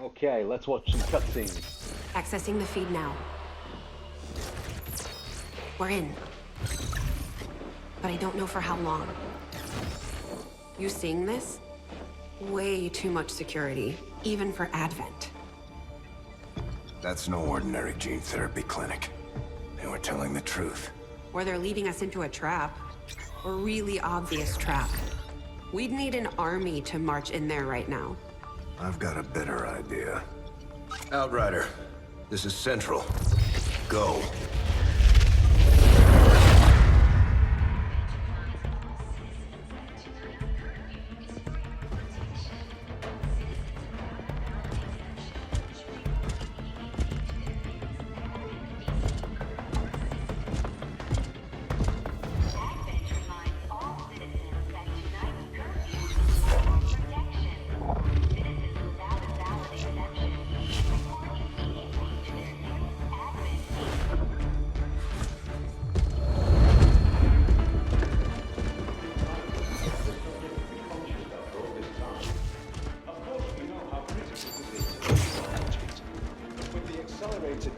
Okay, let's watch some cutscenes. Accessing the feed now. We're in. But I don't know for how long. You seeing this? Way too much security, even for Advent. That's no ordinary gene therapy clinic. They were telling the truth. Or they're leading us into a trap. A really obvious trap. We'd need an army to march in there right now. I've got a better idea. Outrider, this is Central. Go.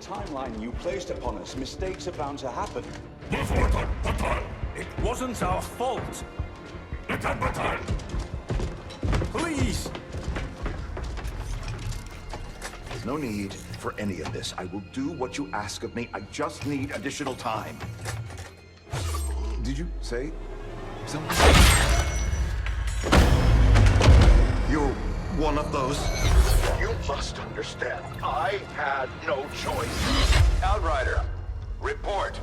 Timeline you placed upon us, mistakes are bound to happen. It wasn't our fault. Please! There's no need for any of this. I will do what you ask of me. I just need additional time. Did you say something? You're one of those? You must understand, I had no choice. Outrider, report.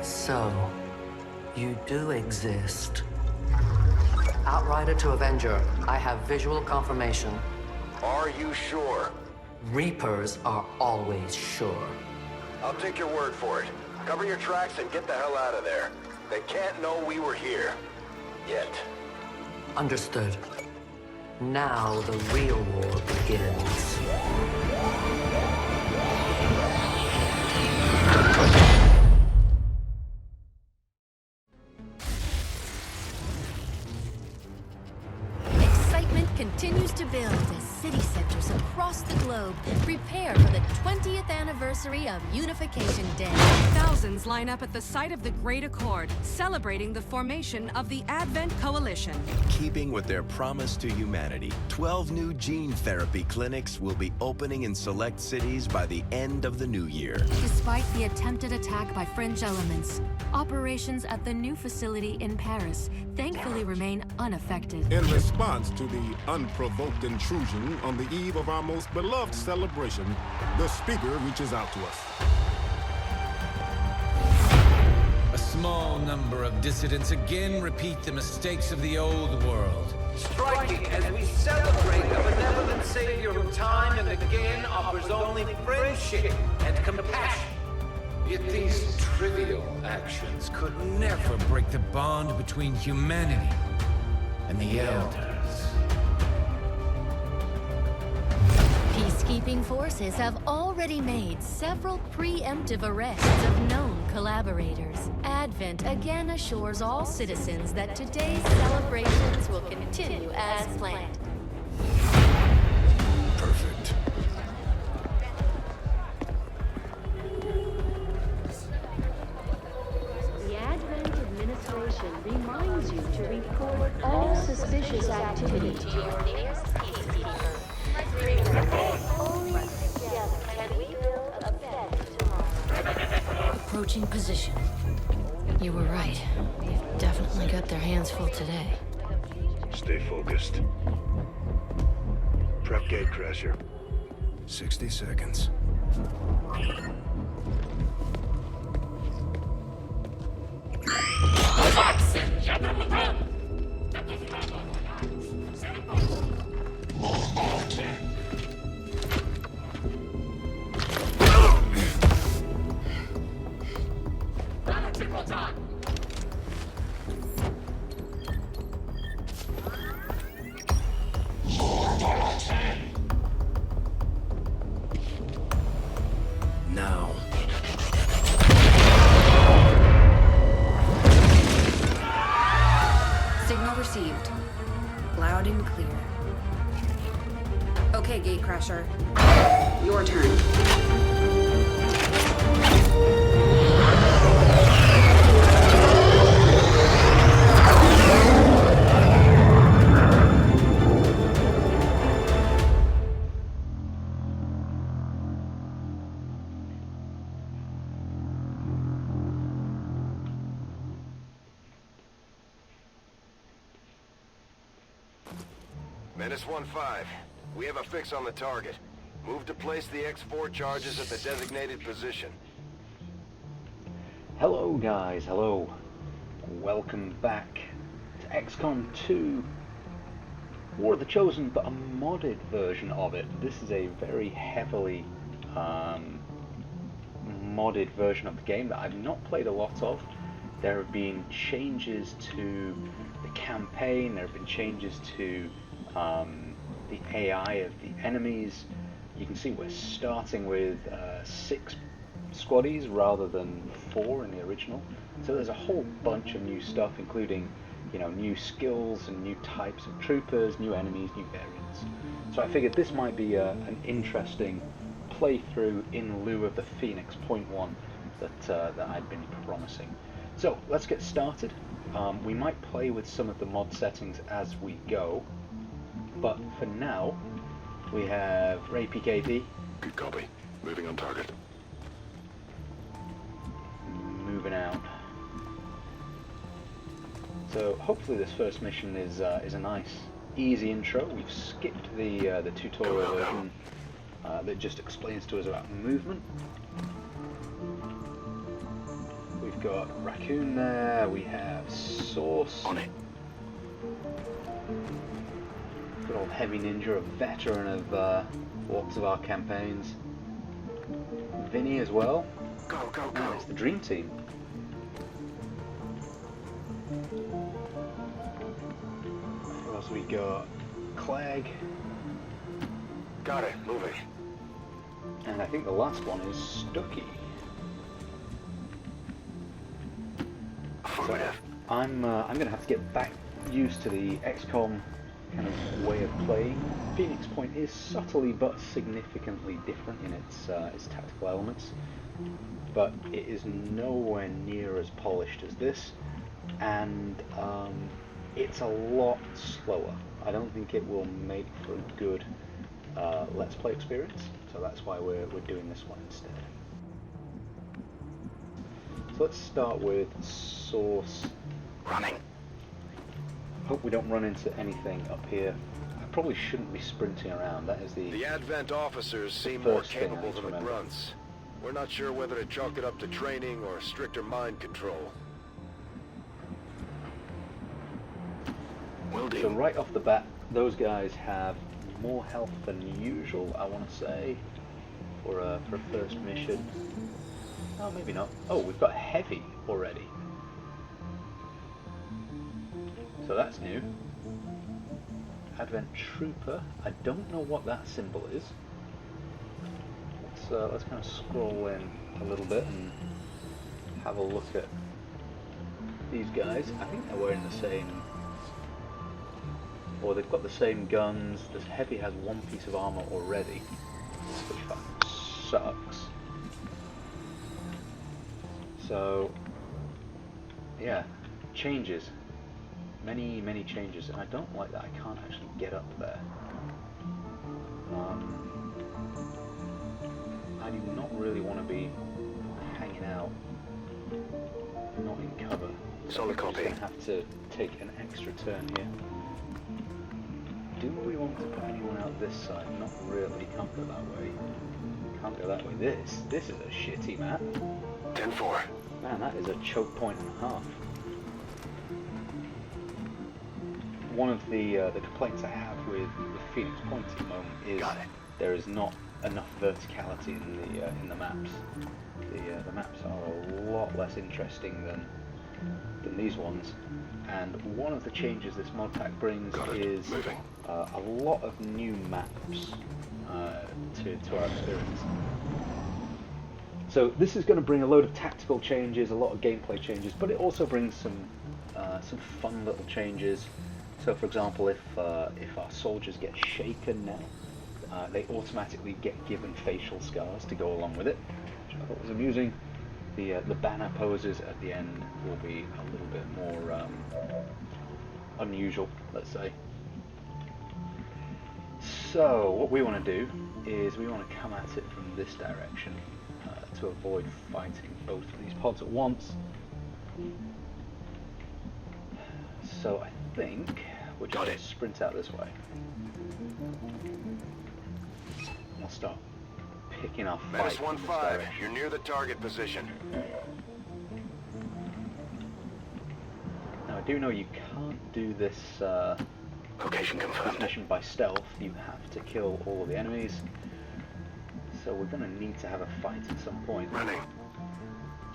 So, you do exist. Outrider to Avenger, I have visual confirmation. Are you sure? Reapers are always sure. I'll take your word for it. Cover your tracks and get the hell out of there. They can't know we were here. Yet. Understood. Now the real war begins. Excitement continues to build as city centers across the globe prepare for the 20th anniversary of Unification Day. Thousands line up at the site of the Great Accord, celebrating the formation of the Advent Coalition. Keeping with their promise to humanity, 12 new gene therapy clinics will be opening in select cities by the end of the new year. Despite the attempted attack by fringe elements, operations at the new facility in Paris thankfully remain unaffected. In response to the unprovoked intrusion on the eve of our most beloved celebration, the speaker reaches out to us. A small number of dissidents again repeat the mistakes of the old world. Striking as we celebrate a benevolent savior who time and again offers only friendship and compassion. Yet these trivial actions could never break the bond between humanity and the Elders. Peacekeeping forces have already made several preemptive arrests of known collaborators. Advent again assures all citizens that today's celebrations will continue as planned. Perfect. The Advent administration reminds you to report all suspicious activity to your nearest peacekeeper. Only together can we build a better tomorrow. Approaching position. You were right. They've definitely got their hands full today. Stay focused. Prep gate crasher. 60 seconds. Now. pressure. Your turn. Menace 1-5. We have a fix on the target. Move to place the X4 charges at the designated position. Hello guys, hello. Welcome back to XCom 2. War of the Chosen, but a modded version of it. This is a very heavily modded version of the game that I've not played a lot of. There have been changes to the campaign, there have been changes to the AI of the enemies. You can see we're starting with 6 squaddies rather than 4 in the original. So there's a whole bunch of new stuff, including, you know, new skills and new types of troopers, new enemies, new variants. So I figured this might be an interesting playthrough in lieu of the Phoenix Point 1 that I'd been promising. So let's get started. We might play with some of the mod settings as we go, but for now we have Ray PKP. Good copy. Moving on target. Moving out. So hopefully this first mission is a nice, easy intro. We've skipped the tutorial version that just explains to us about movement. We've got Raccoon there. We have Source. On it. Good old Heavy Ninja, a veteran of lots of our campaigns. Vinny as well. Go, go, go. And it's the Dream Team. What else we got? Clegg. Got it. Moving. And I think the last one is Stucky. So I'm gonna have to get back used to the XCOM kind of way of playing. Phoenix Point is subtly but significantly different in its tactical elements, but it is nowhere near as polished as this, and it's a lot slower. I don't think it will make for a good Let's Play experience, so that's why we're doing this one instead. So let's start with Source. Running. Hope we don't run into anything up here. I probably shouldn't be sprinting around. That is the Advent officers seem more capable than the grunts. We're not sure whether to chalk it up to training or stricter mind control. Will do. So right off the bat, those guys have more health than usual, I want to say, for a first mission. Oh, maybe not. Oh, we've got Heavy already. So that's new. Advent Trooper. I don't know what that symbol is. Let's kind of scroll in a little bit and have a look at these guys. I think they're wearing the same, or they've got the same guns. This Heavy has one piece of armor already, which fucking sucks. So yeah, changes. Many changes, and I don't like that I can't actually get up there. I do not really want to be hanging out, not in cover. Solid copy. I'm going to have to take an extra turn here. Do we want to put anyone out this side? Not really. Can't go that way. Can't go that way. This is a shitty map. 10-4. Man, that is a choke point and a half. One of the complaints I have with Phoenix Point at the moment is there is not enough verticality in the maps. The maps are a lot less interesting than these ones, and one of the changes this mod pack brings is a lot of new maps to our experience. So this is going to bring a load of tactical changes, a lot of gameplay changes, but it also brings some fun little changes. So, for example, if our soldiers get shaken now, they automatically get given facial scars to go along with it, which I thought was amusing. The banner poses at the end will be a little bit more unusual, let's say. So what we want to do is we want to come at it from this direction to avoid fighting both of these pods at once. So I think we're just going to sprint out this way. We'll start picking our fight -1-5, in this direction. you're near the target position. Now I do know you can't do this location confirmed. This mission by stealth. You have to kill all of the enemies. So we're going to need to have a fight at some point. Running.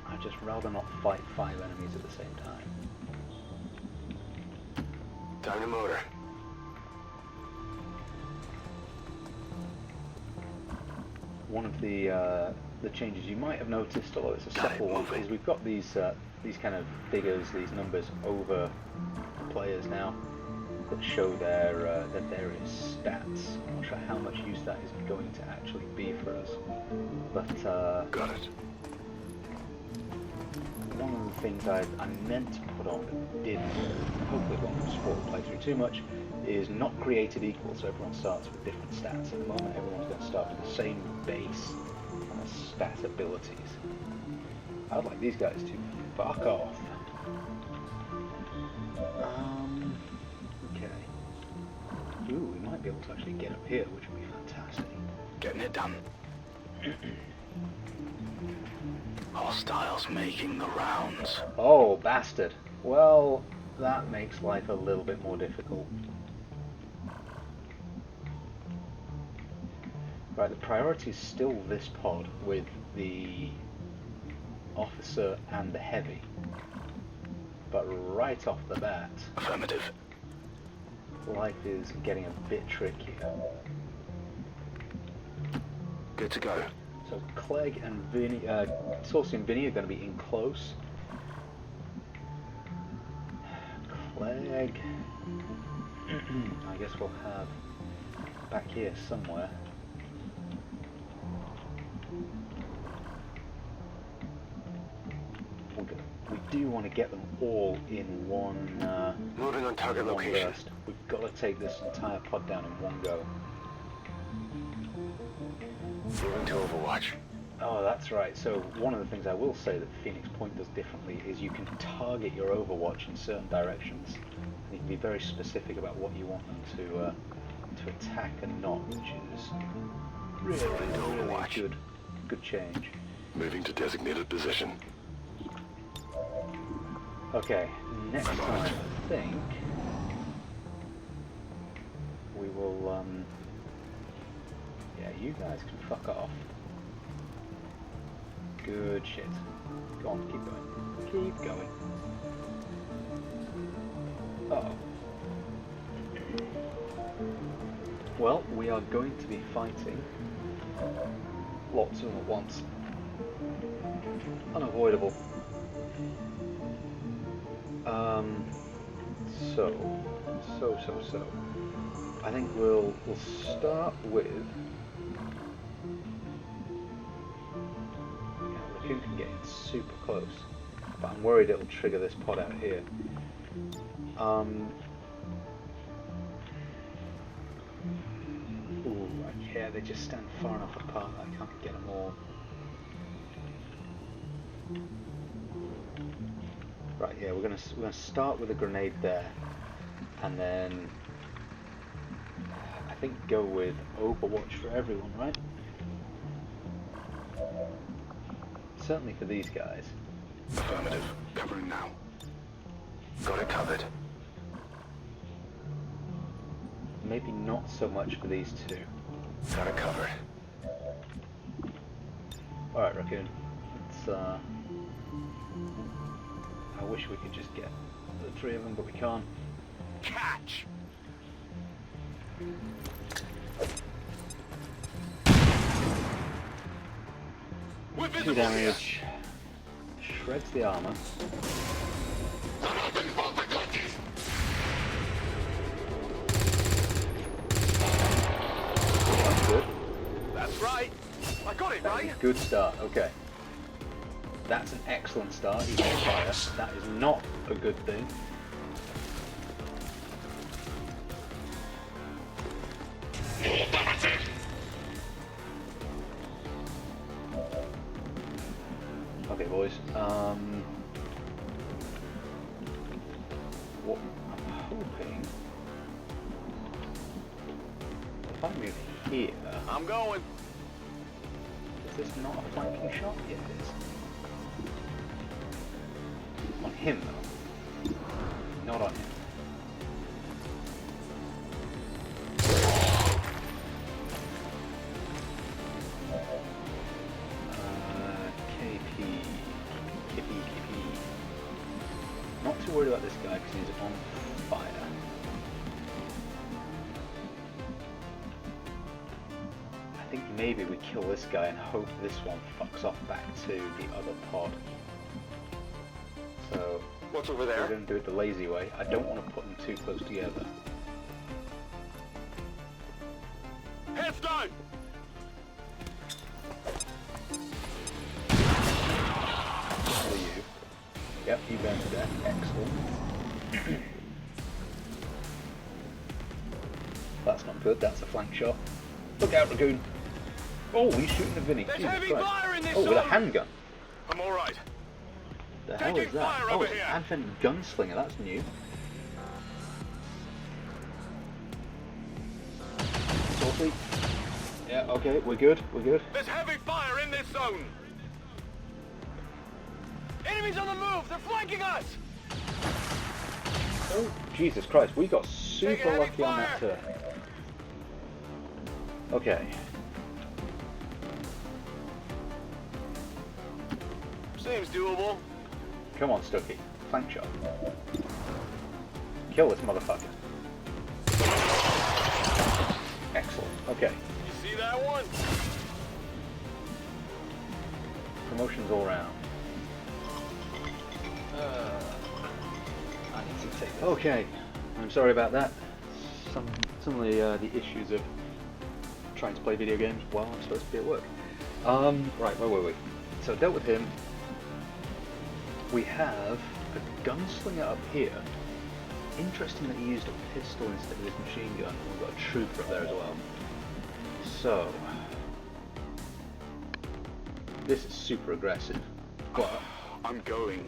I'd just rather not fight 5 enemies at the same time. Time to motor. One of the changes you might have noticed, although it's a subtle one, is we've got these kind of figures, these numbers over the players now that show their various stats. I'm not sure how much use that is going to actually be for us, but got it. One of the things I meant to put on but didn't, hopefully it won't spoil the playthrough too much, is not created equal, so everyone starts with different stats. At the moment everyone's going to start with the same base stat abilities. I'd like these guys to fuck off. Okay. Ooh, we might be able to actually get up here, which would be fantastic. Getting it done. Hostiles making the rounds. Oh, bastard. Well, that makes life a little bit more difficult. Right, the priority is still this pod with the officer and the heavy. But right off the bat, affirmative. Life is getting a bit trickier. Good to go. So Clegg and Vinny, Saucy and Vinny are going to be in close. Clegg, I guess we'll have back here somewhere. We do want to get them all in one. Moving on target location. Burst. We've got to take this entire pod down in one go. Moving to Overwatch. Oh, that's right. So one of the things I will say that Phoenix Point does differently is you can target your Overwatch in certain directions. And you can be very specific about what you want them to attack and not, which is really good change. Moving to designated position. Okay, next time I think we will. Yeah, you guys can fuck off. Good shit. Go on, keep going. Keep going. Uh-oh. Well, we are going to be fighting lots of them at once. Unavoidable. So. I think we'll start with. Who can get in super close, but I'm worried it'll trigger this pod out here. Ooh, yeah, they just stand far enough apart that I can't get them all. Right, yeah, we're gonna start with a grenade there, and then I think go with Overwatch for everyone, right? Certainly for these guys. Affirmative. Covering now. Got it covered. Maybe not so much for these two. Got it covered. Alright, Raccoon. Let's, I wish we could just get the 3 of them, but we can't. Catch! 2 damage. Shreds the armor. That's Good start. Okay. That's an excellent start. He's on fire. That is not a good thing. Okay, boys. What I'm hoping, if I move here, I'm going. Is this not a flanking shot? Yeah, it is. On him, though. Not on him. KP. Not too worried about this guy because he's on fire. I think maybe we kill this guy and hope this one fucks off back to the other pod. So, what's over there? We're going to do it the lazy way. I don't want to put them too close together. Heads down! For you. Yep, he burned to death. Excellent. That's not good. That's a flank shot. Look out, Raccoon. Oh, he's shooting the Vinny. There's Jesus heavy Christ. fire in this with a zone. handgun. I'm all right. The hell is that? fire Oh, over it's an here. Advent gunslinger. That's new. Salty. Yeah, okay, we're good. We're good. There's heavy fire in this zone. Enemies on the move. They're flanking us. Oh, Jesus Christ. We got super lucky on that turn. Okay. Seems doable. Come on, Stucky. Flank shot. Kill this motherfucker. Excellent. Okay. You see that one? Promotions all round. I need to take. Okay. I'm sorry about that. Some of the issues of trying to play video games while I'm supposed to be at work. Right. Wait. So dealt with him. We have a gunslinger up here. Interesting that he used a pistol instead of his machine gun. We've got a trooper up there as well. So this is super aggressive. But I'm going.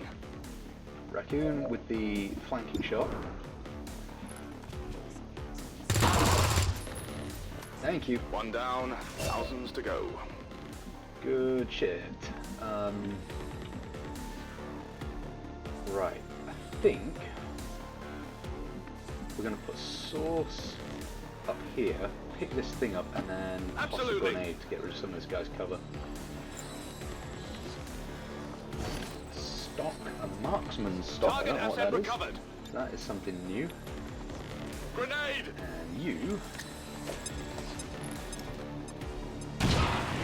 Raccoon with the flanking shot. Thank you. One down, thousands to go. Good shit. Right. I think we're going to put Source up here, pick this thing up, and then toss a grenade to get rid of some of this guy's cover. Stock, a marksman's stock. I don't know what that is. That is something new. Grenade! And you.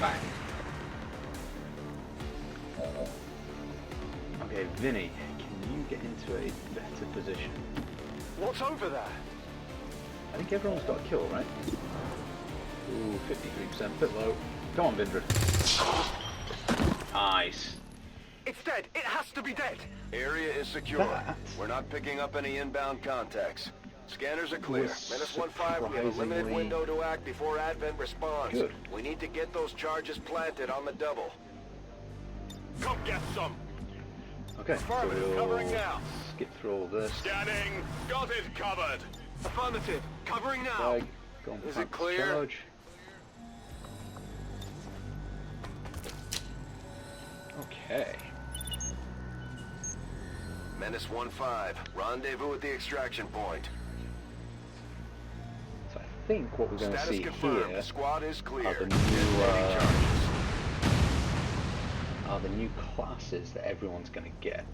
Bang. Okay, Vinny, can you get into a better position? What's over there? I think everyone's got a kill, right? Ooh, 53%, bit low. Come on, Vindra. Nice. It's dead. It has to be dead. Area is secure. We're not picking up any inbound contacts. Scanners are clear. Menace 1-5, we have a limited window to act before Advent responds. Good. We need to get those charges planted on the double. Come get some. Okay, so Affirmative, covering we'll now. skip through all this. Scanning. Got it covered. Affirmative. Covering now. Flag, go on, Is plant it clear? Charge. Okay. Menace 1-5. Rendezvous at the extraction point. So I think what we're going to Status see confirmed. here The squad is clear. Are the new classes that everyone's going to get.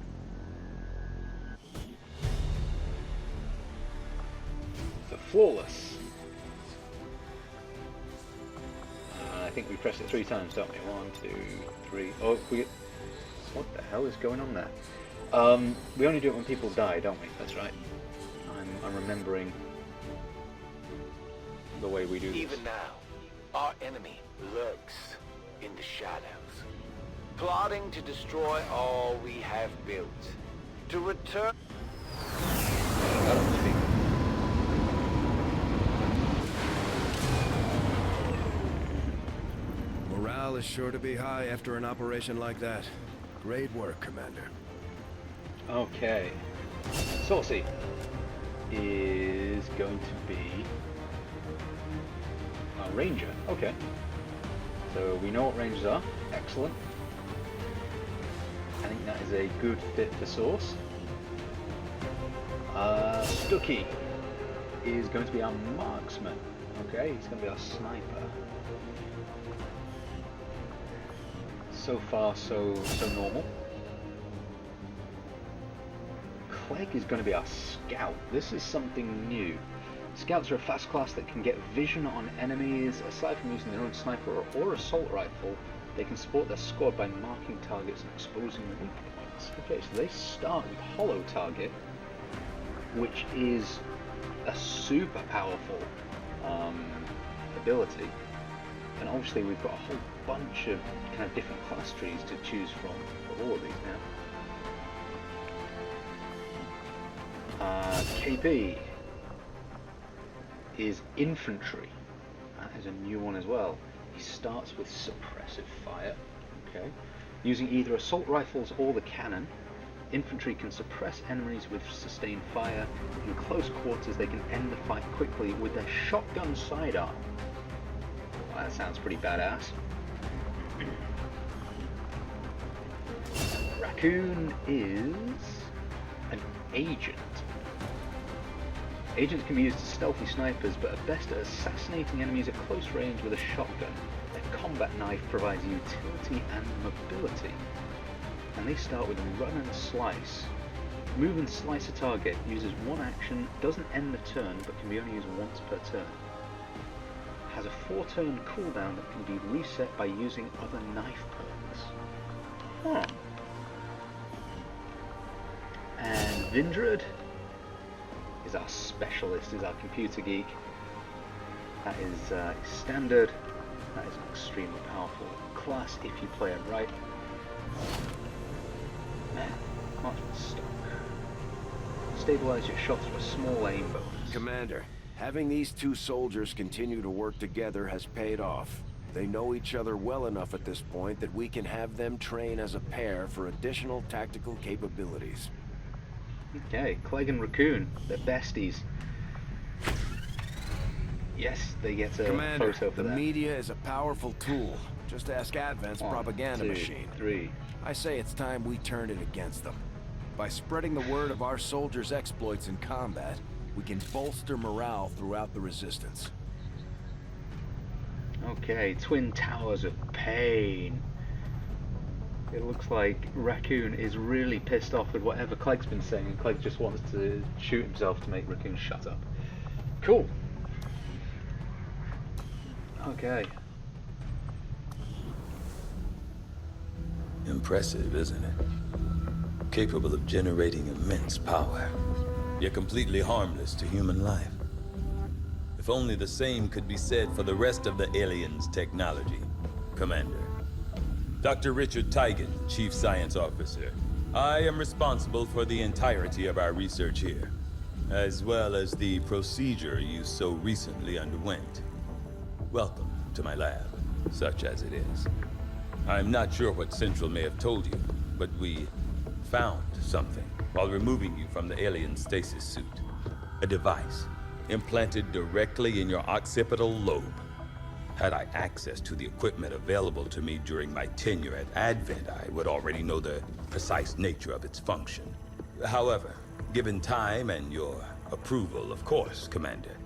So Flawless. I think we press it 3 times, don't we? 1, 2, 3. Oh, we get... What the hell is going on there? We only do it when people die, don't we? That's right. I'm remembering the way we do this. Even now, our enemy lurks. in the shadows, plotting to destroy all we have built. To return... Morale is sure to be high after an operation like that. Great work, Commander. Okay. Saucy is going to be a ranger. Okay. So we know what rangers are. Excellent. I think that is a good fit for Sauce. Stucky is going to be our marksman. Okay, he's going to be our sniper. So far, so normal. Clegg is going to be our scout. This is something new. Scouts are a fast class that can get vision on enemies. Aside from using their own sniper or assault rifle, they can support their squad by marking targets and exposing weak points. Okay, so they start with Hollow Target, which is a super powerful ability. And obviously we've got a whole bunch of kind of different class trees to choose from for all of these now. KP is infantry. That is a new one as well. He starts with suppressive fire. Okay. Using either assault rifles or the cannon, infantry can suppress enemies with sustained fire. In close quarters, they can end the fight quickly with their shotgun sidearm. Well, that sounds pretty badass. Raccoon is an agent. Agents can be used as stealthy snipers, but are best at assassinating enemies at close range with a shotgun. Their combat knife provides utility and mobility. And they start with run and slice. Move and slice a target, uses one action, doesn't end the turn, but can be only used once per turn. Has a 4-turn cooldown that can be reset by using other knife perks. Huh. And Vindred is our specialist, is our computer geek. That is standard. That is an extremely powerful class if you play it right. Man, marksman stock. Stabilize your shots for a small aim bonus. Commander, having these two soldiers continue to work together has paid off. They know each other well enough at this point that we can have them train as a pair for additional tactical capabilities. Okay, Clegg and Raccoon, they're besties. Yes, they get a Commander, photo for the that. media is a powerful tool. Just ask Advent's propaganda 2, machine. 3. I say it's time we turn it against them. By spreading the word of our soldiers' exploits in combat, we can bolster morale throughout the resistance. Okay, Twin Towers of Pain. It looks like Raccoon is really pissed off with whatever Clegg's been saying, and Clegg just wants to shoot himself to make Raccoon shut up. Cool. Okay. Impressive, isn't it? Capable of generating immense power, yet completely harmless to human life. If only the same could be said for the rest of the aliens' technology, Commander. Dr. Richard Tigan, Chief Science Officer. I am responsible for the entirety of our research here, as well as the procedure you so recently underwent. Welcome to my lab, such as it is. I'm not sure what Central may have told you, but we found something while removing you from the alien stasis suit. A device implanted directly in your occipital lobe. Had I access to the equipment available to me during my tenure at Advent, I would already know the precise nature of its function. However, given time and your approval, of course, Commander,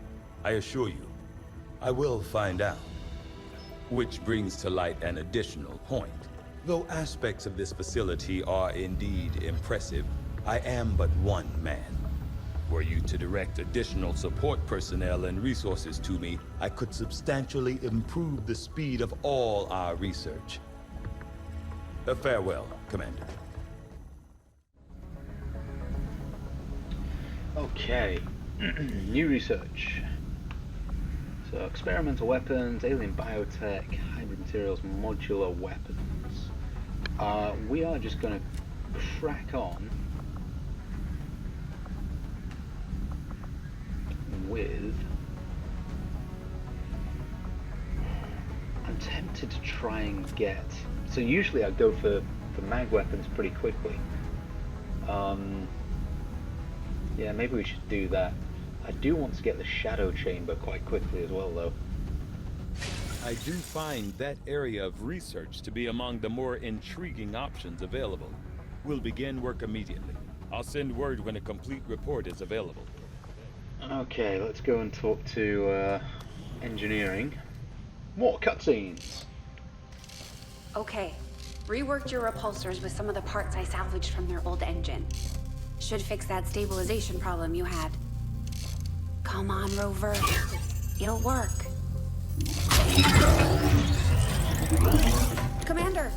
I assure you, I will find out. Which brings to light an additional point. Though aspects of this facility are indeed impressive, I am but one man. Were you to direct additional support personnel and resources to me, I could substantially improve the speed of all our research. Farewell, Commander. Okay. New research. So experimental weapons, alien biotech, hybrid materials, modular weapons. We are just going to crack on with... I'm tempted to try and get... So usually I go for mag weapons pretty quickly. Yeah, maybe we should do that. I do want to get the shadow chamber quite quickly as well, though. I do find that area of research to be among the more intriguing options available. We'll begin work immediately. I'll send word when a complete report is available. Okay, let's go and talk to engineering. More cutscenes! Okay, reworked your repulsors with some of the parts I salvaged from their old engine. Should fix that stabilization problem you had. Come on, Rover. It'll work. Commander!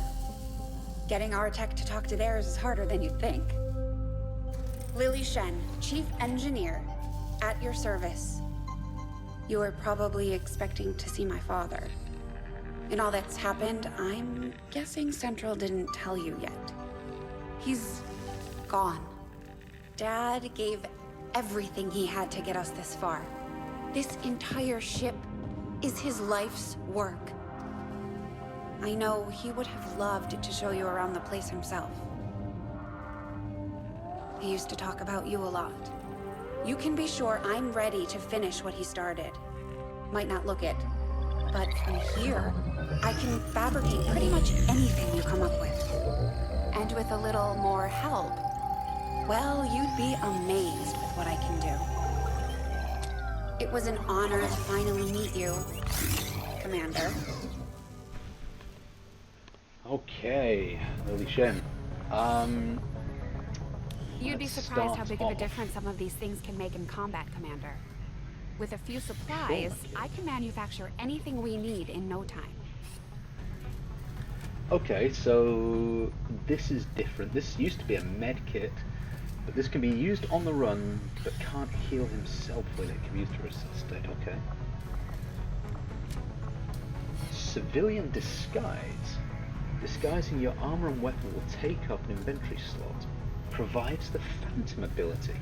Getting our tech to talk to theirs is harder than you'd think. Lily Shen, Chief Engineer, at your service. You were probably expecting to see my father. In all that's happened, I'm guessing Central didn't tell you yet. He's gone. Dad gave everything he had to get us this far. This entire ship is his life's work. I know he would have loved to show you around the place himself. He used to talk about you a lot. You can be sure I'm ready to finish what he started. Might not look it, but from here, I can fabricate pretty much anything you come up with. And with a little more help, well, you'd be amazed with what I can do. It was an honor to finally meet you, Commander. Okay, Lily Shen. You'd be surprised how big of a difference some of these things can make in combat, Commander. With a few supplies, I can manufacture anything we need in no time. Okay, so this is different. This used to be a med kit, but this can be used on the run, but can't heal himself with it. Can be used to resuscitate. Okay. Civilian disguise. Disguising your armor and weapon will take up an inventory slot. Provides the Phantom ability.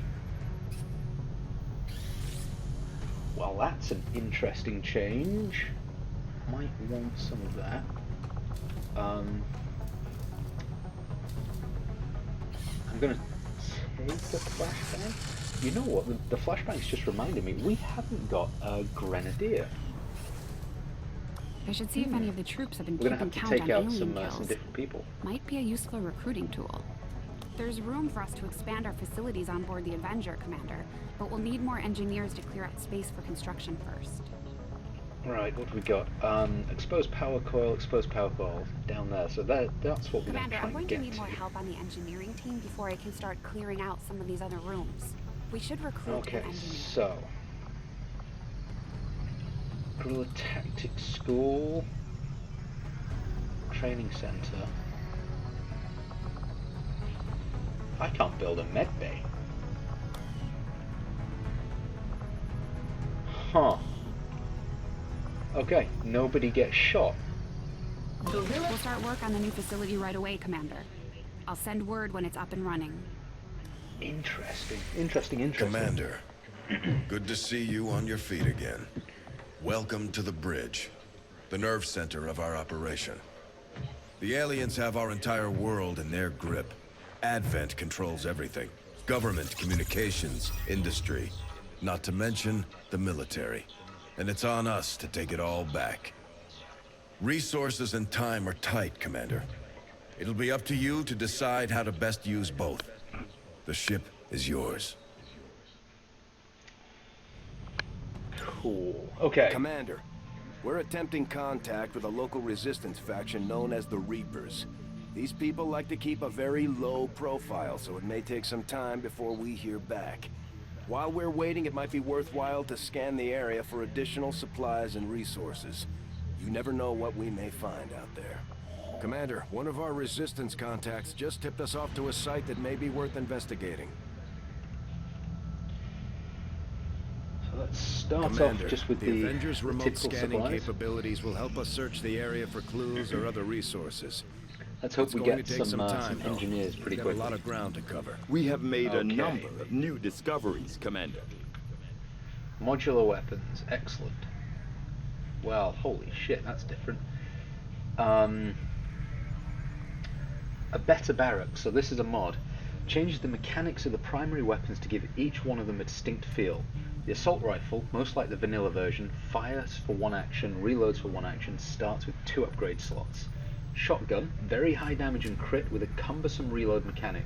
Well, that's an interesting change. Might want some of that. I'm gonna take a flashbang. You know what? The flashbang's just reminded me we haven't got a grenadier. I should see if any of the troops have been We're gonna keeping have count to take on out alien some kills. different people. Might be a useful recruiting tool. There's room for us to expand our facilities on board the Avenger, Commander, but we'll need more engineers to clear out space for construction first. Right, what have we got? Exposed power coil down there. So that's what we're Commander, I'm going to to need more help on the engineering team before I can start clearing out some of these other rooms. We should recruit Okay, an engineer. so Guerrilla Tactics School, Training Center. I can't build a med bay. Huh. Okay, nobody gets shot. We'll start work on the new facility right away, Commander. I'll send word when it's up and running. Interesting. Commander, good to see you on your feet again. Welcome to the bridge, the nerve center of our operation. The aliens have our entire world in their grip. Advent controls everything. Government, communications, industry. Not to mention the military. And it's on us to take it all back. Resources and time are tight, Commander. It'll be up to you to decide how to best use both. The ship is yours. Cool. Okay. Commander, we're attempting contact with a local resistance faction known as the Reapers. These people like to keep a very low profile, so it may take some time before we hear back. While we're waiting, it might be worthwhile to scan the area for additional supplies and resources. You never know what we may find out there. Commander, one of our resistance contacts just tipped us off to a site that may be worth investigating. So let's start Commander, off just with the the Avengers' remote typical scanning supplies. capabilities will help us search the area for clues or other resources. Let's hope It's we going get to take some time, though. engineers pretty We've got quickly. a lot of ground to cover. We have made a Okay. number of new discoveries, Commander. Modular weapons, excellent. Well, holy shit, that's different. A Better Barracks, so this is a mod. Changes the mechanics of the primary weapons to give each one of them a distinct feel. The assault rifle, most like the vanilla version, fires for one action, reloads for one action, starts with 2 upgrade slots. Shotgun, very high damage and crit with a cumbersome reload mechanic.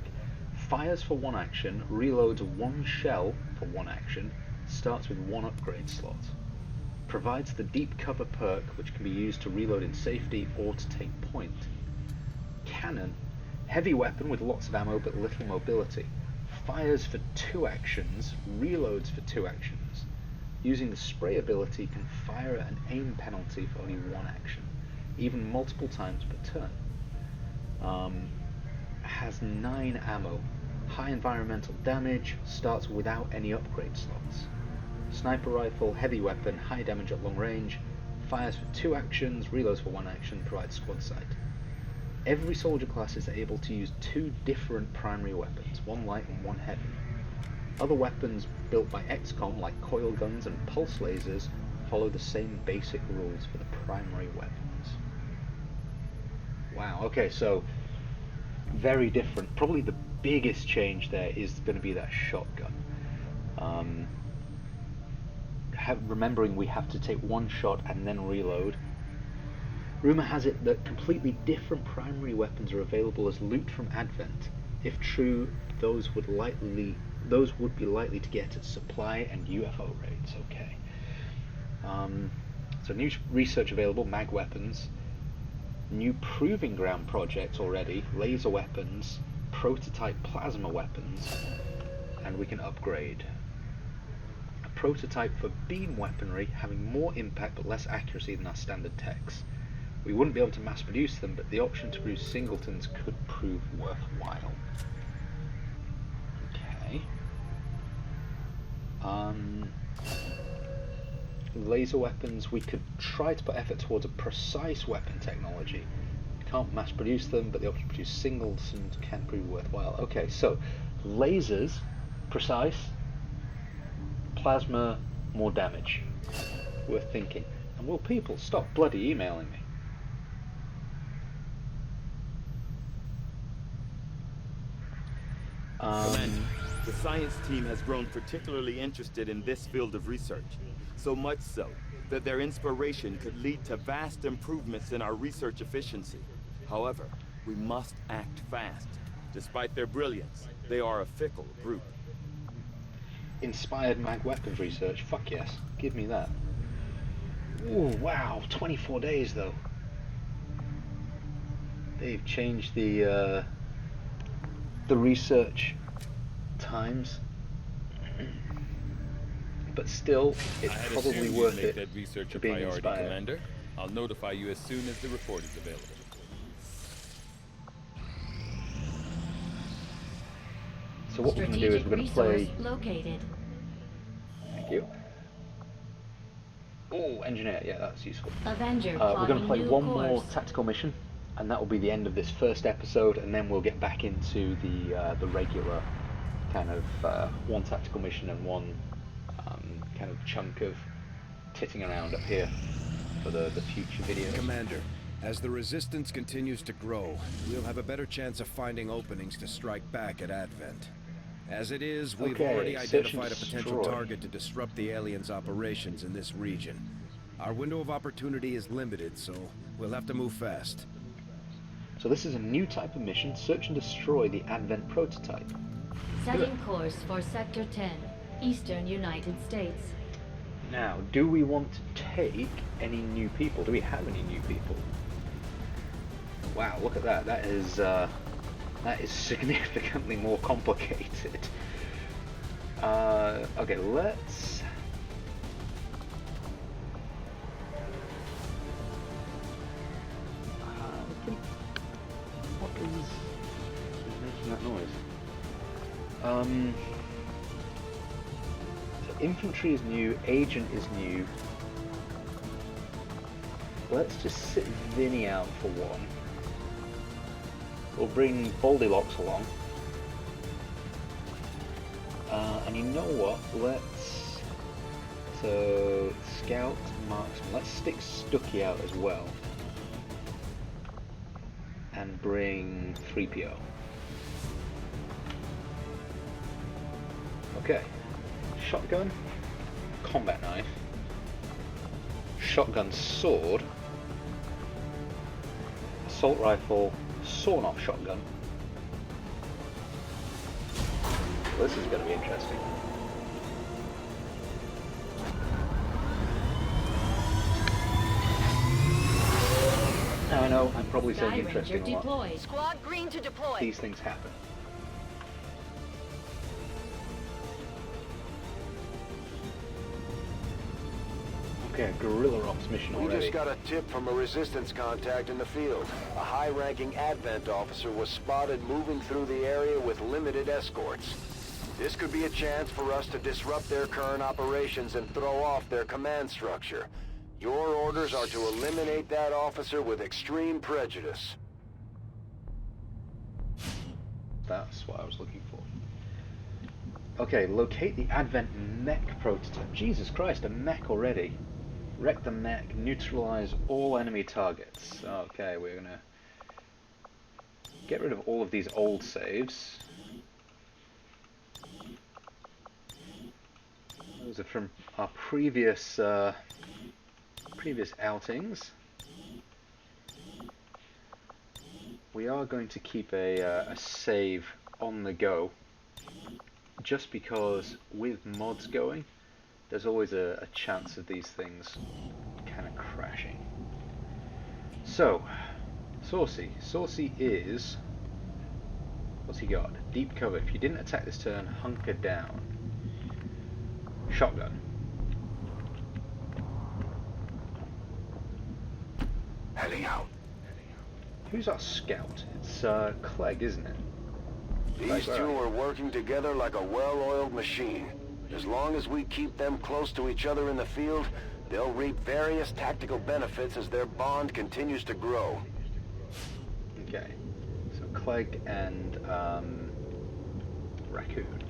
Fires for one action, reloads 1 shell for one action, starts with 1 upgrade slot. Provides the deep cover perk, which can be used to reload in safety or to take point. Cannon, heavy weapon with lots of ammo but little mobility. Fires for 2 actions, reloads for 2 actions. Using the spray ability, can fire at an aim penalty for only 1 action, even multiple times per turn. Has 9 ammo, high environmental damage, starts without any upgrade slots. Sniper rifle, heavy weapon, high damage at long range, fires for 2 actions, reloads for 1 action, provides squad sight. Every soldier class is able to use 2 different primary weapons, 1 light and 1 heavy. Other weapons built by XCom, like coil guns and pulse lasers, follow the same basic rules for the primary weapons. Wow, okay, so very different. Probably the biggest change there is going to be that shotgun. Remembering we have to take 1 shot and then reload. Rumour has it that completely different primary weapons are available as loot from Advent. If true, those would be likely to get at supply and UFO raids. Okay. So new research available, mag weapons, new proving ground projects already, laser weapons, prototype plasma weapons, and we can upgrade. A prototype for beam weaponry, having more impact but less accuracy than our standard techs. We wouldn't be able to mass produce them, but the option to produce singletons could prove worthwhile. Okay. Laser weapons, we could try to put effort towards a precise weapon technology. We can't mass produce them, but the option to produce singletons can prove worthwhile. Okay, so lasers, precise, plasma, more damage. Worth thinking. And will people stop bloody emailing me? Commander, the science team has grown particularly interested in this field of research. So much so that their inspiration could lead to vast improvements in our research efficiency. However, we must act fast. Despite their brilliance, they are a fickle group. Inspired mag weapons research? Fuck yes. Give me that. Ooh, wow. 24 days though. They've changed the research times. But still, it's probably worth it that research to a being priority, inspired. Commander. I'll notify you as soon as the report is available. So what we're going to do is we're going to play... Located. Thank you. Oh, engineer, yeah, that's useful. Avenger We're going to play new one course. more tactical mission, and that will be the end of this first episode, and then we'll get back into the regular kind of one tactical mission and one kind of chunk of titting around up here for the future videos. Commander, as the resistance continues to grow, we'll have a better chance of finding openings to strike back at Advent. As it is, we've Okay, already search and identified a potential destroy. target to disrupt the aliens' operations in this region. Our window of opportunity is limited, so we'll have to move fast. So this is a new type of mission, search and destroy the Advent prototype. Setting course for Sector 10, Eastern United States. Now, do we want to take any new people? Do we have any new people? Wow, look at that. That is significantly more complicated. Okay, let's... What is making that noise? So infantry is new, agent is new. Let's just sit Vinny out for one. We'll bring Goldilocks along. And you know what? So Scout, Marksman. Let's stick Stucky out as well. And bring 3PO. Okay. Shotgun, combat knife, shotgun sword, assault rifle, sawn-off shotgun. Well, this is going to be interesting. Now I know I'm probably saying interesting a lot. Squad green to deploy. These things happen. Okay, guerrilla ops mission already. We just got a tip from a resistance contact in the field. A high-ranking Advent officer was spotted moving through the area with limited escorts. This could be a chance for us to disrupt their current operations and throw off their command structure. Your orders are to eliminate that officer with extreme prejudice. That's what I was looking for. Okay, locate the Advent mech prototype. Jesus Christ, a mech already. Wreck the mech, neutralize all enemy targets. Okay, we're gonna get rid of all of these old saves. Those are from our previous outings. We are going to keep a save on the go, just because with mods going, there's always a chance of these things kind of crashing. So, Saucy. Saucy is... what's he got? Deep cover. If you didn't attack this turn, hunker down. Shotgun. Heading out. Who's our scout? It's Clegg, isn't it? These two are working together like a well-oiled machine. As long as we keep them close to each other in the field, they'll reap various tactical benefits as their bond continues to grow. Okay. So Clegg and Raccoon.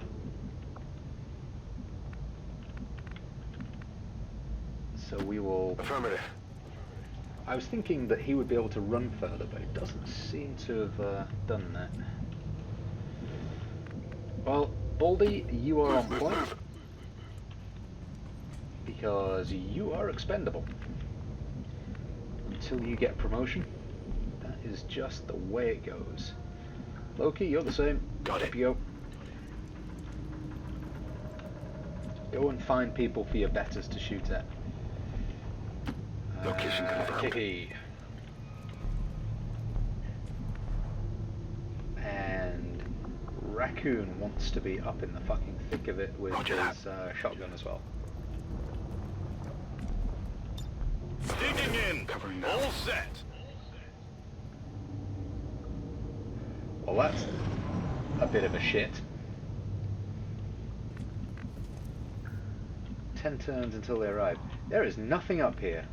So we will... Affirmative. I was thinking that he would be able to run further, but he doesn't seem to have done that. Well, Baldy, you are on point. Because you are expendable. Until you get promotion. That is just the way it goes. Loki, you're the same. Got it. Go. Go and find people for your betters to shoot at. Location confirmed. Kiki. And Raccoon wants to be up in the fucking thick of it with his shotgun as well. Digging in. Covering all set. Well, that's a bit of a shit. 10 turns until they arrive. There is nothing up here.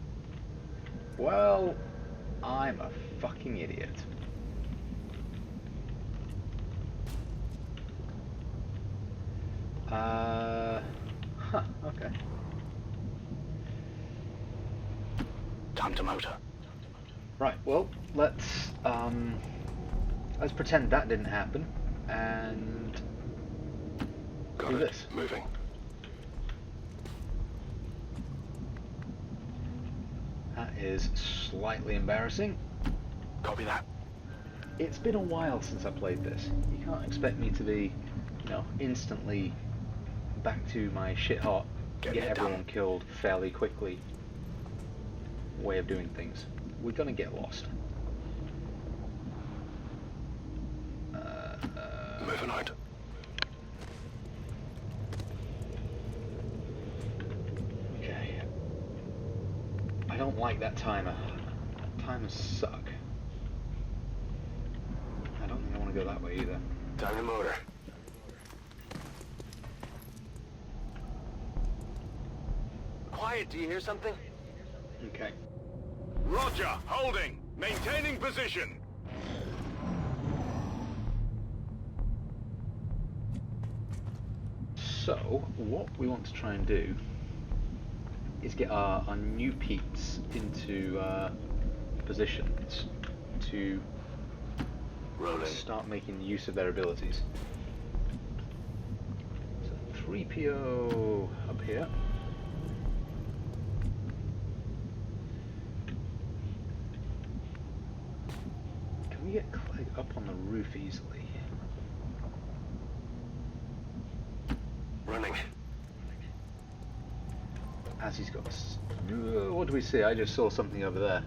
Well, I'm a fucking idiot. Okay. Time to motor. Right, well, let's pretend that didn't happen, and do this. Moving. That is slightly embarrassing. Copy that. It's been a while since I played this. You can't expect me to be, you know, instantly back to my shit hot, get everyone killed fairly quickly way of doing things. We're gonna get lost. Moving out. Okay. I don't like that timer. Timers suck. I don't think I want to go that way either. Time to motor. quiet. Do you hear something? Okay. Roger, holding. Maintaining position. So, what we want to try and do is get our new peeps into positions to start making use of their abilities. So 3PO up here. Can we get Clegg up on the roof easily? Running. As he's got... what do we see? I just saw something over there.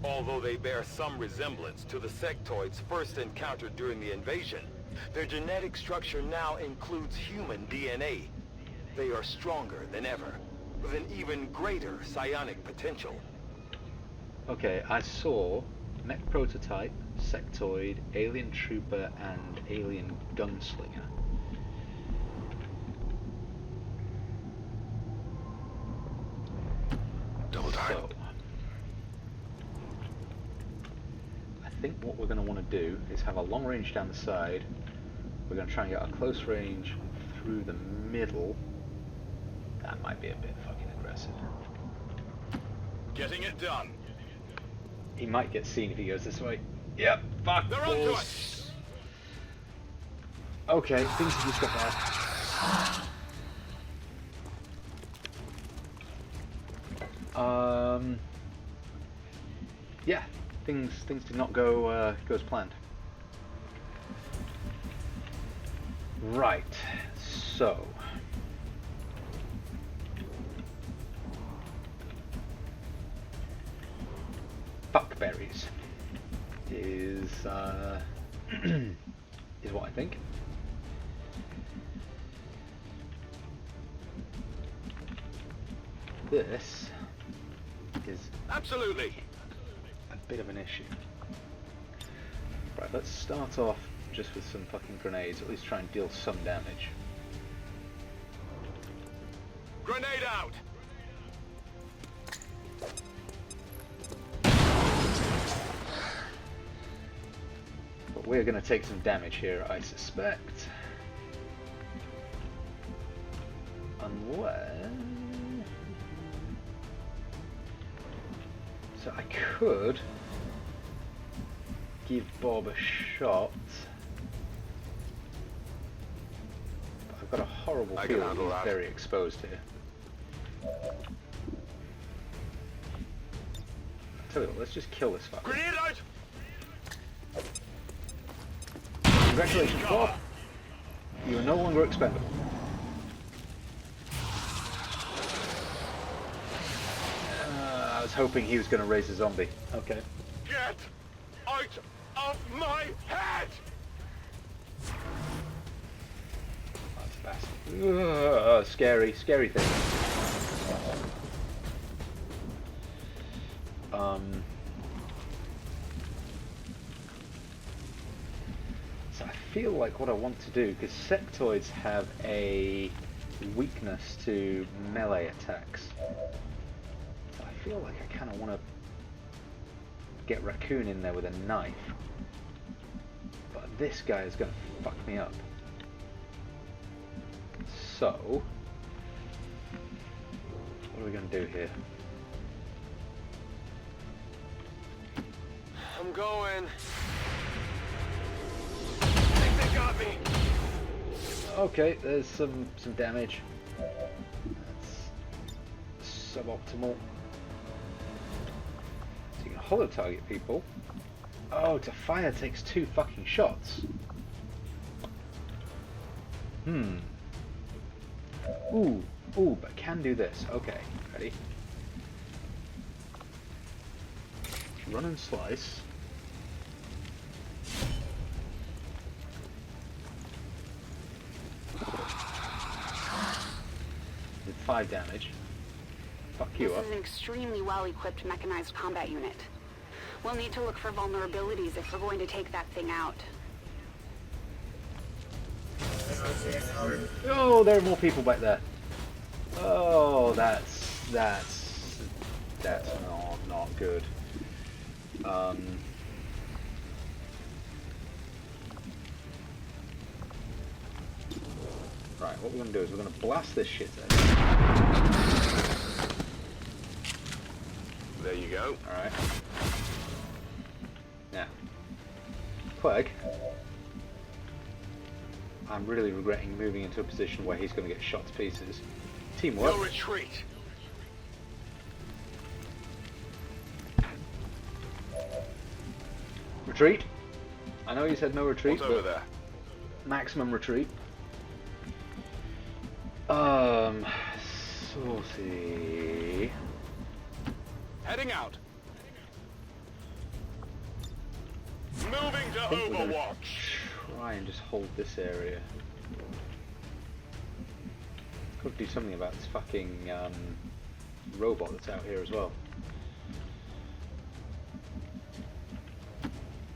Although they bear some resemblance to the sectoids first encountered during the invasion, their genetic structure now includes human DNA. They are stronger than ever, with an even greater psionic potential. Okay, I saw mech prototype, sectoid, alien trooper, and alien gunslinger. Double time. So, I think what we're going to want to do is have a long range down the side. We're going to try and get a close range through the middle. That might be a bit fucking aggressive. Getting it done. He might get seen if he goes this way. Yep, fuck They're onto balls. us. Okay, things have just got bad. Yeah, things did not go as planned. Right, so buckberries is is what I think. This is absolutely a bit of an issue. Right, let's start off just with some fucking grenades, at least try and deal some damage. Grenade out. But we're going to take some damage here, I suspect. Unless... So I could give Bob a shot. But I've got a horrible feeling he's very exposed here. I'll tell you what, let's just kill this fucker. Grenade out. Congratulations, Bob. You are no longer expendable. I was hoping he was going to raise a zombie. Okay. Get out of my head! That's bastard. Scary, scary thing. So I feel like what I want to do, because sectoids have a weakness to melee attacks. I feel like I kind of want to get Raccoon in there with a knife, but this guy is going to fuck me up. So, what are we going to do here? I'm going. I think they got me. Okay, there's some damage. That's suboptimal. So you can holo target people. Oh, to fire takes 2 fucking shots. Ooh, but can do this. Okay, ready? Run and slice. Did 5 damage. Fuck you up. This is an extremely well-equipped mechanized combat unit. We'll need to look for vulnerabilities if we're going to take that thing out. Oh, there are more people back there. Oh, that's That's not good. Right, what we're going to do is we're going to blast this shit in. There you go. Alright. Now, Plague. I'm really regretting moving into a position where he's going to get shot to pieces. Teamwork. No retreat. Retreat. I know you said no retreat, What's over but there? maximum retreat. Saucy. Heading out. Moving to I think we're gonna Overwatch. try and just hold this area. Could do something about this fucking robot that's out here as well.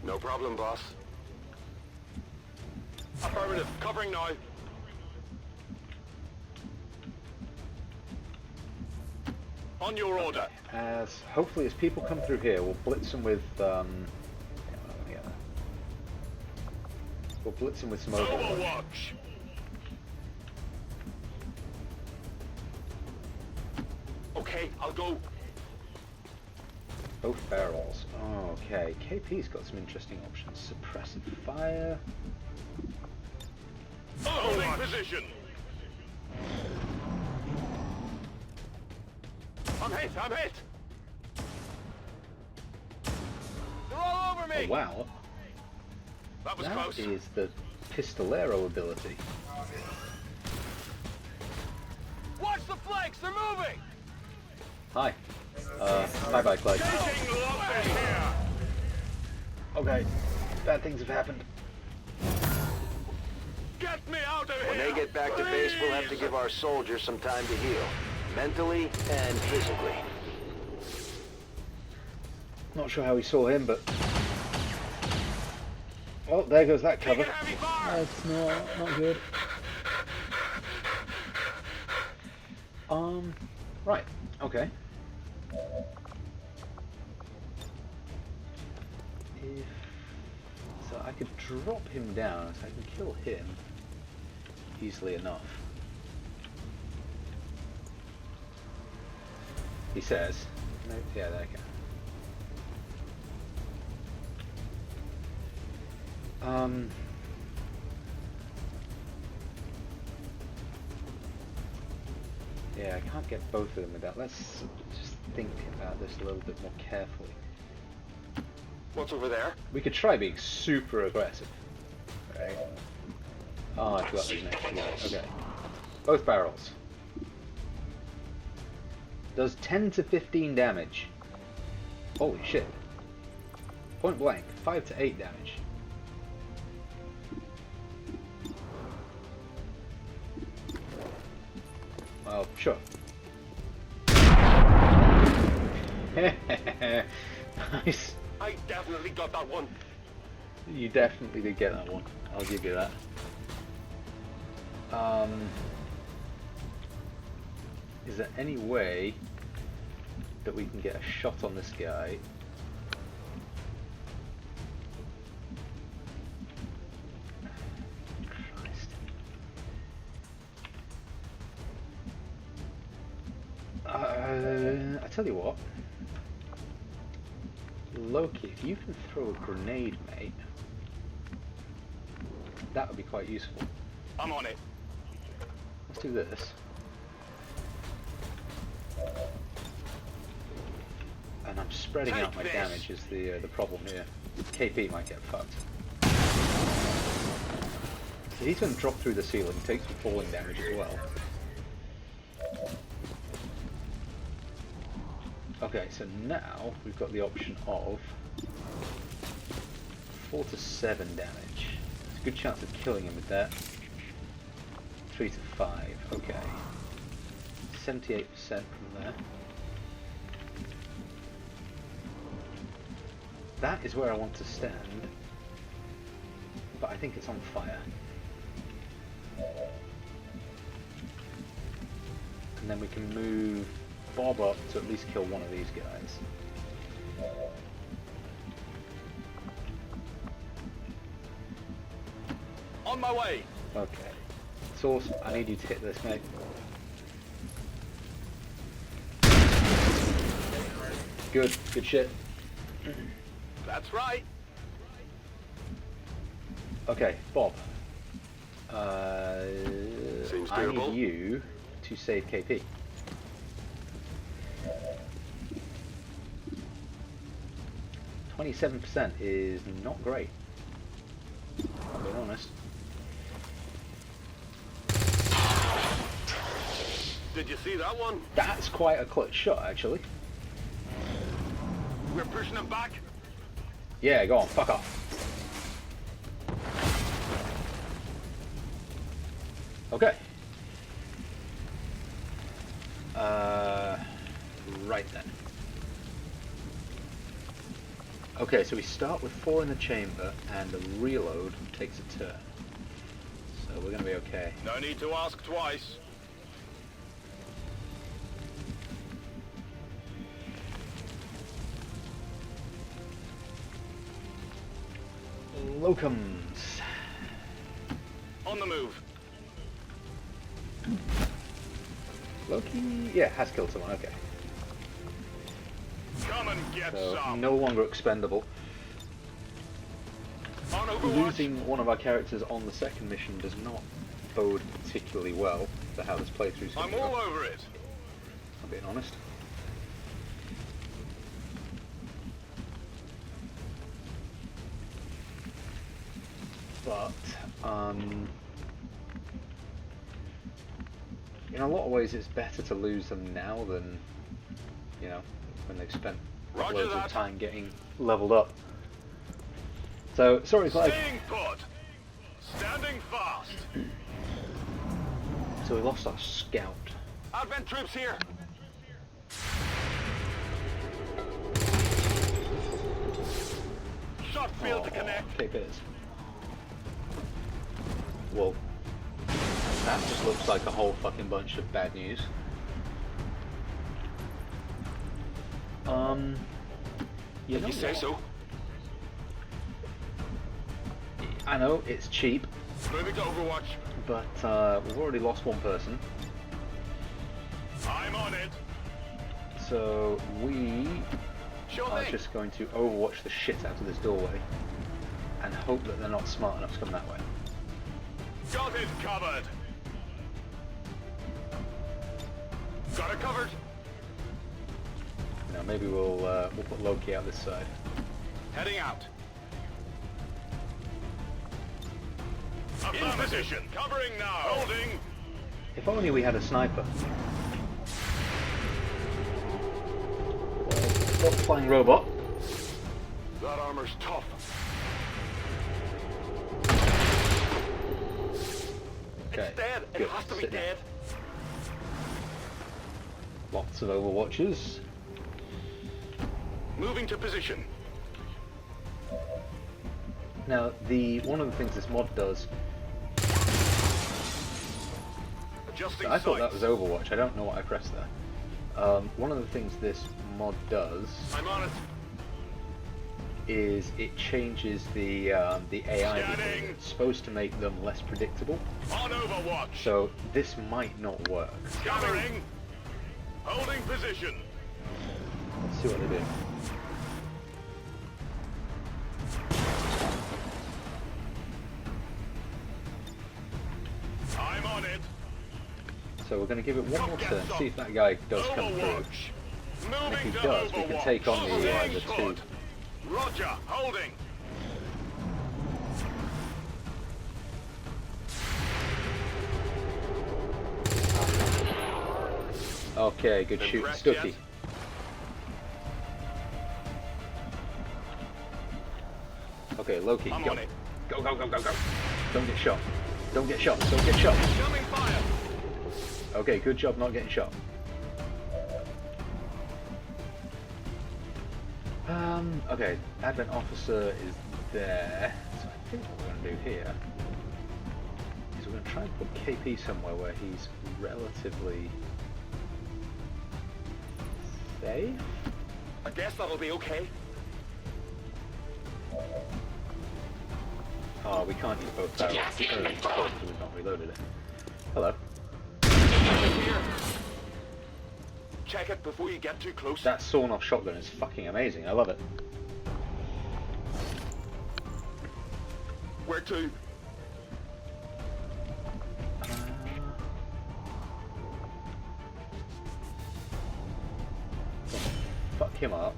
No problem, boss. Affirmative. Covering now. On your order. As hopefully as people come through here, we'll blitz them with we'll blitz them with some Overwatch. Okay, I'll go. Both barrels. Okay, KP's got some interesting options. Suppressive fire. Holding position. I'm hit. I'm hit. They're all over me. Oh, wow. That was That close. is the Pistolero ability. Watch the flanks. They're moving. Hi. Bye-bye, Clyde. Taking losses here. Okay, bad things have happened. Get me out of here. When they get back to base, we'll have to please. give our soldiers some time to heal. Mentally and physically. Not sure how we saw him, but... Oh, there goes that cover. Taking heavy fire. That's not good. Right, okay. So I could drop him down, so I can kill him easily enough. He says. No, yeah, there you go. Yeah, I can't get both of them with that. Let's just think about this a little bit more carefully. What's over there? We could try being super aggressive. Right. Oh, I forgot these next two guys. Okay. Both barrels. Does 10 to 15 damage. Holy shit. Point blank, 5 to 8 damage. Well, sure. Nice. I definitely got that one. You definitely did get that one. I'll give you that. Is there any way that we can get a shot on this guy? Christ. I tell you what. Loki, if you can throw a grenade, mate, that would be quite useful. I'm on it. Let's do this. And I'm spreading out my damage is the problem here. KP might get fucked. So he's going to drop through the ceiling, take some falling damage as well. Okay, so now we've got the option of 4 to 7 damage. There's a good chance of killing him with that. 3 to 5, okay. 78% from there. That is where I want to stand, but I think it's on fire. And then we can move Bob up to at least kill one of these guys. On my way. Okay. Source, I need you to hit this, mate. Good shit. That's right. Okay, Bob. Seems I doable. need you to save KP. %27% is not great. I'll be honest. Did you see that one? That's quite a clutch shot, actually. We're pushing them back. Yeah, go on, fuck off. Okay. Right then. Okay, so we start with 4 in the chamber, and the reload takes a turn. So we're going to be okay. No need to ask twice. Locums. On the move. Loki, yeah, has killed someone, okay. Come and get So, some. no longer expendable. On Overwatch. Losing one of our characters on the second mission does not bode particularly well for how this playthrough is going to go. I'm all over it. I'm being honest. But, in a lot of ways it's better to lose them now than, you know, when they've spent loads of time getting leveled up. So, sorry Clive. Staying put. Standing fast. So we lost our scout. Advent troops here. Shot field to connect. Okay, Piers. Well, that just looks like a whole fucking bunch of bad news. You know You say what? so. I know it's cheap, Moving to Overwatch. but we've already lost one person. I'm on it. So we Sure are thing. just going to overwatch the shit out of this doorway and hope that they're not smart enough to come that way. Got it covered. Got it covered. Now maybe we'll put Loki out this side. Heading out. In position. Covering now. Holding. If only we had a sniper. Well, flying robot. That armor's tough. Okay, It's dead. It good. has to be Sit down. dead. Lots of overwatchers. Moving to position. Now, one of the things this mod does. Adjusting I thought that sights. was Overwatch. I don't know what I pressed there. One of the things this mod does I'm on it. is it changes the AI behavior. Scanning. It's supposed to make them less predictable. On Overwatch. So this might not work. Covering. Holding position. Let's see what they do. I'm on it. So we're going to give it one more turn, see if that guy does come through. Overwatch. And if he Moving to does, we can Overwatch. take on the Staying two. put. Roger. Holding. Okay, good shoot, Impressed Stucky. yet? Okay, Loki, I'm go. on it. Go, go, go, go, go. Don't get shot. Don't get shot. Don't get shot. Coming fire. Okay, good job not getting shot. Okay, Advent Officer is there. So I think what we're going to do here is we're going to try and put KP somewhere where he's relatively Save? I guess that'll be okay. Oh, we can't use both barrels early because we've not reloaded it. Hello. Here. Check it before you get too close. That sawn-off shotgun is fucking amazing. I love it. Where to? Fuck him up.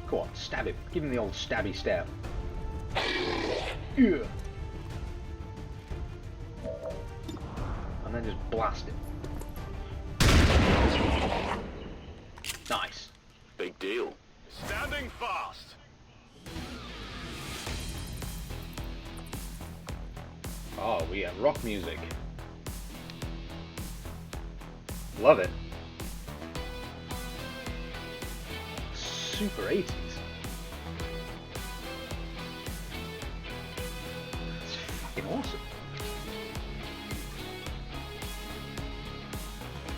Go on, stab him. Give him the old stabby stab. Yeah. And then just blast him. Nice. Big deal. Standing fast. Oh, we have rock music. Love it. Super 80s. It's fucking awesome.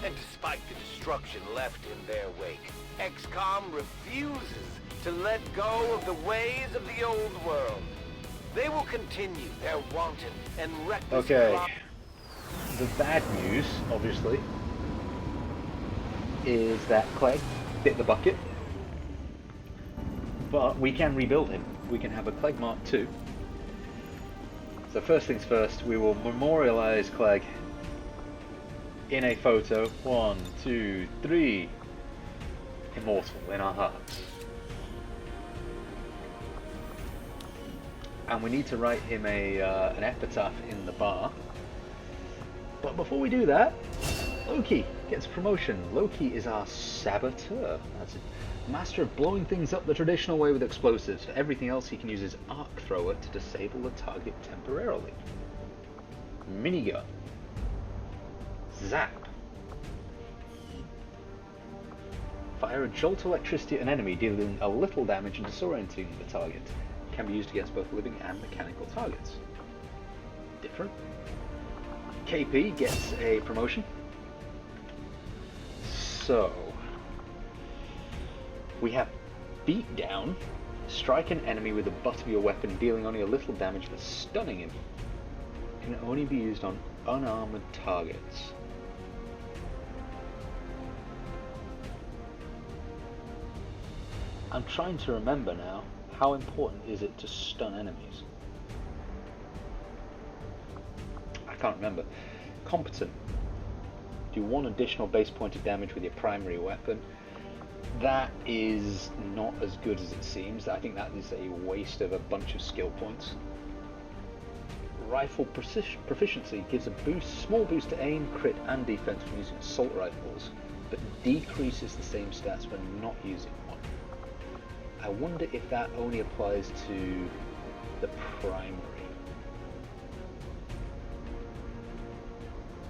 And despite the destruction left in their wake, XCom refuses to let go of the ways of the old world. They will continue their wanton and reckless... Okay. The bad news, obviously, is that Clegg bit the bucket. But we can rebuild him. We can have a Clegg Mark II. So first things first, we will memorialize Clegg in a photo. 1, 2, 3. Immortal in our hearts. And we need to write him an epitaph in the bar. But before we do that, Loki gets a promotion. Loki is our saboteur. That's it. Master of blowing things up the traditional way with explosives. For everything else, he can use his arc thrower to disable the target temporarily. Minigun. Zap. Fire a jolt of electricity at an enemy, dealing a little damage and disorienting the target. Can be used against both living and mechanical targets. Different. KP gets a promotion. So we have Beatdown. Strike an enemy with the butt of your weapon, dealing only a little damage but stunning him. Can only be used on unarmored targets. I'm trying to remember now. How important is it to stun enemies? I can't remember. Competent. Do 1 additional base point of damage with your primary weapon. That is not as good as it seems. I think that is a waste of a bunch of skill points. Rifle proficiency gives a small boost to aim, crit and defense when using assault rifles, but decreases the same stats when not using one. I wonder if that only applies to the primary.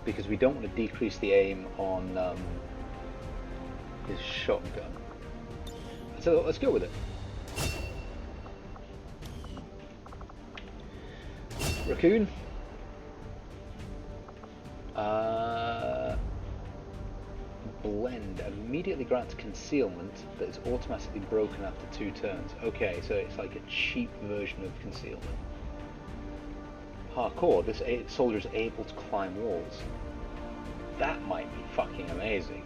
Because we don't want to decrease the aim on his shotgun. So let's go with it. Raccoon. Blend immediately grants concealment that is automatically broken after 2 turns. Okay, so it's like a cheap version of concealment. Parkour. This soldier is able to climb walls. That might be fucking amazing.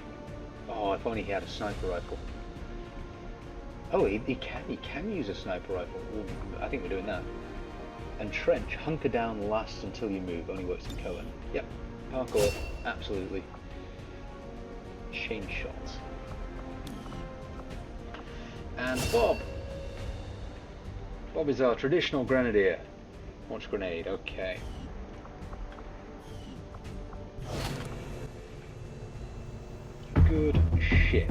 Oh, if only he had a sniper rifle. Oh, he can use a sniper rifle. Well, I think we're doing that. Entrench. Hunker down last until you move. Only works in Cohen. Yep. Parkour. Absolutely. Chain shots. And Bob. Bob is our traditional grenadier. Launch grenade. Okay. Good shit.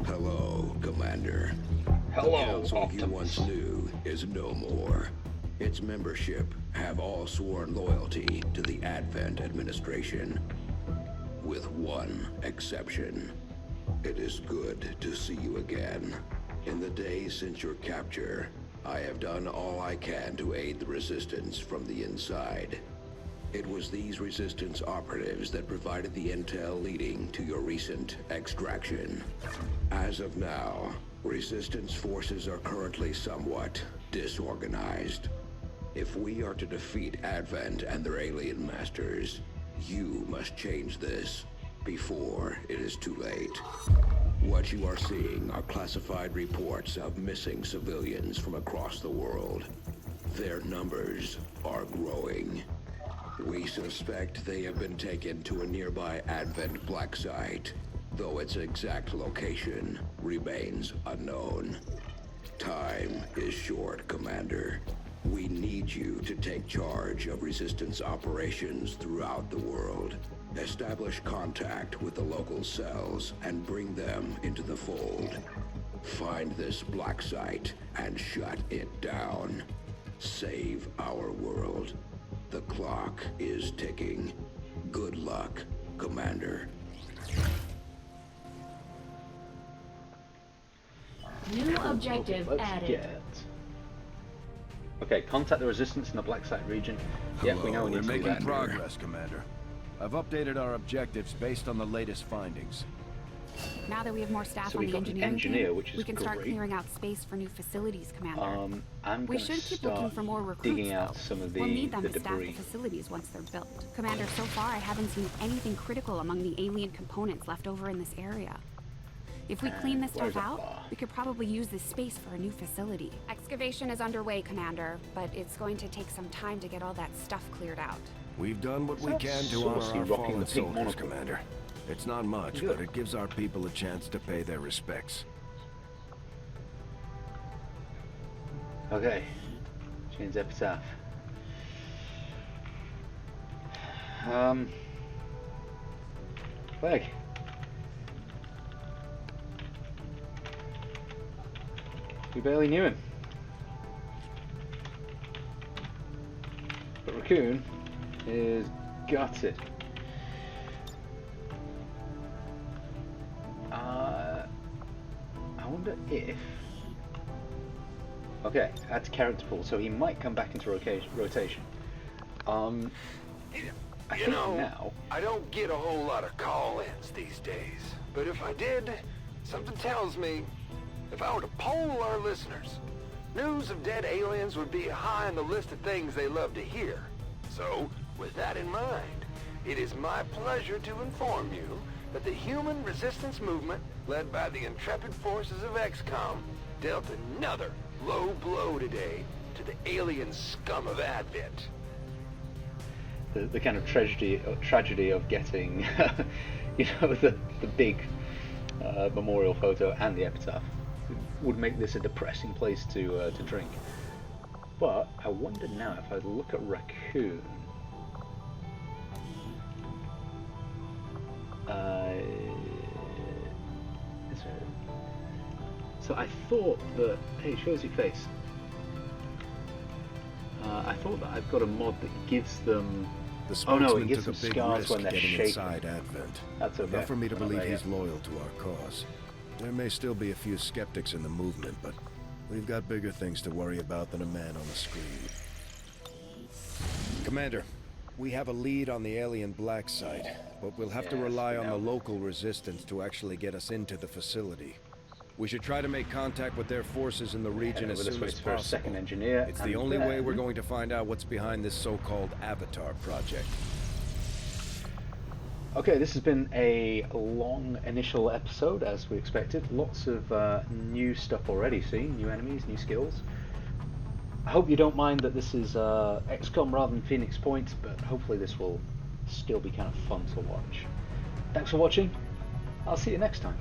Hello, Commander. Hello, the council Optimus. you once knew is no more. Its membership have all sworn loyalty to the Advent administration. With one exception. It is good to see you again. In the days since your capture, I have done all I can to aid the resistance from the inside. It was these Resistance operatives that provided the intel leading to your recent extraction. As of now, Resistance forces are currently somewhat disorganized. If we are to defeat Advent and their alien masters, you must change this before it is too late. What you are seeing are classified reports of missing civilians from across the world. Their numbers are growing. We suspect they have been taken to a nearby Advent black site, though its exact location remains unknown. Time is short, Commander. We need you to take charge of Resistance operations throughout the world. Establish contact with the local cells and bring them into the fold. Find this black site and shut it down. Save our world. The clock is ticking. Good luck, Commander. New objective added. Okay, contact the Resistance in the Black Site region. Yeah, we know we need to do We're that. making progress, Commander. I've updated our objectives based on the latest findings. Now that we have more staff So on we've the got the engineering engineer, team, which is we can start great. clearing out space for new facilities, Commander. I'm We gonna should keep start looking for more recruits, digging out though. some of We'll need them the to staff the debris. facilities once they're built. Commander, so far I haven't seen anything critical among the alien components left over in this area. If we clean this where's stuff the out, bar? we could probably use this space for a new facility. Excavation is underway, Commander, but it's going to take some time to get all that stuff cleared out. We've done what we can to honor our fallen soldiers, Commander. It's not much, but it gives our people a chance to pay their respects. Okay, change epitaph. Leg. We barely knew him. But Raccoon is gutted. I wonder if... Okay, that's character pool, so he might come back into rotation. I think now... I don't get a whole lot of call-ins these days. But if I did, something tells me, if I were to poll our listeners, news of dead aliens would be high on the list of things they love to hear. So, with that in mind, it is my pleasure to inform you that the human resistance movement, led by the intrepid forces of XCom, dealt another low blow today to the alien scum of Advent. The kind of tragedy of getting, you know, the big memorial photo and the epitaph would make this a depressing place to drink. But I wonder now if I look at Raccoon. So I thought that, hey, it shows your face. I thought that I've got a mod that gives them. Oh no, it gives them took a big scars risk when they're getting shaken. inside Advent. That's okay. Enough for me to Well, believe there he's you go. loyal to our cause. There may still be a few skeptics in the movement, but we've got bigger things to worry about than a man on the screen. Commander, we have a lead on the alien black site, but we'll have to rely on the local resistance to actually get us into the facility. We should try to make contact with their forces in the region as soon as for a possible. second engineer. It's the and only way we're then- going to find out what's behind this so-called Avatar project. Okay, this has been a long initial episode, as we expected. Lots of new stuff already seen, new enemies, new skills. I hope you don't mind that this is XCOM rather than Phoenix Point, but hopefully this will still be kind of fun to watch. Thanks for watching. I'll see you next time.